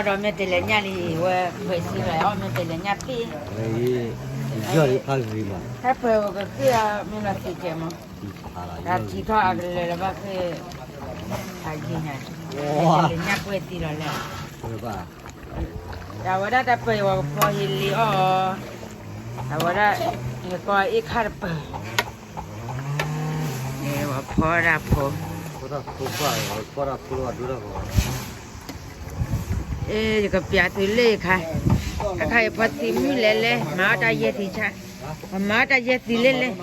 đó mẹ tên là nhà đi về về xí lại mẹ tên là nhà pi ấy giờ đi phát gì màถ้าเปิดก็คือมีนาทีเจมั้ง à ที่ทอดเลยแล้วก็คืออาจีเนี่ยเป็นยักษ์เวทีแล้วแหละ 对吧แต่ว่าถ้าเปิดว่าพอเห็นลีอ๋อแต่ว่าเนี่ยก็อีกขาดเปิดเนี่ยว่าพอรับผม 不知道不快不知道不知道知道不ก็เปียตัวเล็กค่ะใครพอติมีเล่ๆมาได้เยอะที่ชามาได้เยอะที่เล่ๆ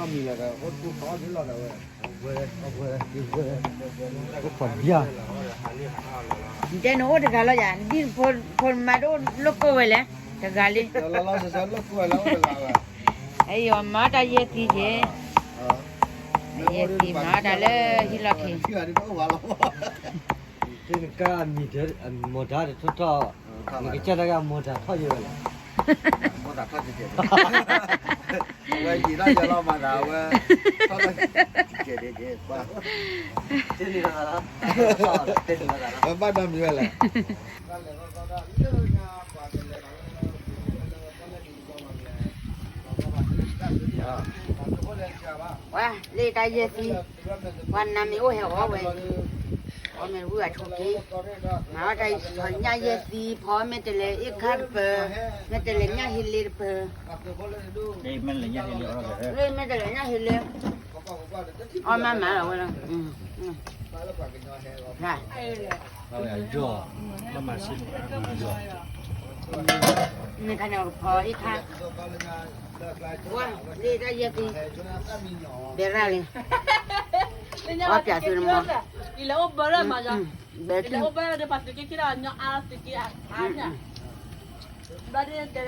我放屁啊 เจนโอ้ตะกาลอย่าดิพลมาโดนลูกโกไว้แล้วตะกาลีไอ้ยอมมาได้เยทีเจเยทีมาได้เลยฮิลาที 这个干米的摩擦的出到那个叫那个摩擦套就了我打他就解决，我一到就老马达我，他那解吧，这里那个这里那个我把他明白了。ว่าเลยได้เยทีวันนั้นมีโอ้เหรอเว้ยอ๋อมันรู้ว่าโชคดีมาได้ถอนยาเยทีพอไม่จะเลยอีกคันเปอร์ไม่จะเลยยาฮิลลีเปอร์ đây mình là nhà thì liệu nó phải เลยไม่จะเลยยาฮิลลีอ๋อมาแล้วเว้ยได้ 老呀热 nó mà xin นี่ขนาดพออีกคันว่าเลยได้เยทีเดี๋ยวอะไรว่าเปียตัวมั้ง Il est au bord, ma ja. เบ็ด Il est au bord de parce que qui a un artiste qui a anya. Bade de.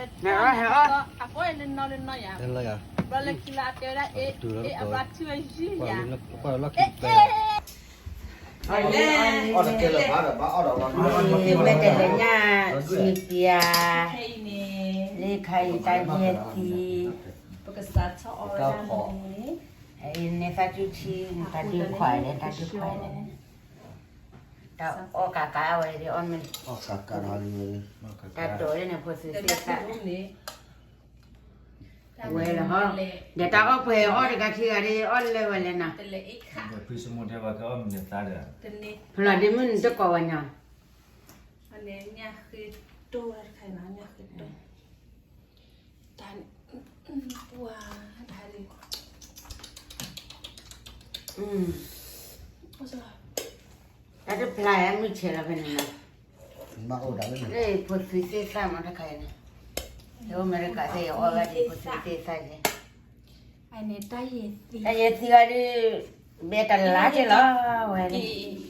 A quoi il n'en est non ya. 真了呀 Bale qui la terre et abattu un chien 快 ya. 了快了 อ๋อเลย 我那给了他的，把二的往。 ไม่จะเลยยาสีเปีย Hey ne. เลยไข่ตาเยที Porque ça ça ora. ไอ้เนี่ยตาจุชีตาดีควายเลยตาดีควายเลยตาโอกากาเอาไว้ดิออนมัน 哦，干啥的呢？ ตาโตเลยเนี่ยพอซื้อเสียสัก Ne. เว้ยละฮะเดี๋ยวตาเอาไปออนกับที่อะไรออนเลยวันเลยนะ Tele ikha. puis ce monde va quand même ta de Tele. พลาดิมันจะก่อวันยัง Ane nyaคือตัวใครนะเnyaคือตัวตันตัวทาริ โอ้ซะ ตาจะพลายไม่เชื่อแล้วเป็นยังไง 那我打的呢。 เลยพอซื้อเสียสักมันจะใครเนี่ยเดี๋ยวมันจะกลายเป็นออกดีพอซื้อเสียสักเลย ไอ้เนี่ยตายสิ ตาเยทีก็ดีเบตันลาเจล่ะเว้ย อี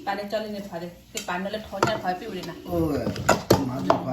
ปานจอลิเนี่ยพาดิคือปานนั่นเลยท้อจะถอยปิวเลยนะ 哦，马上还。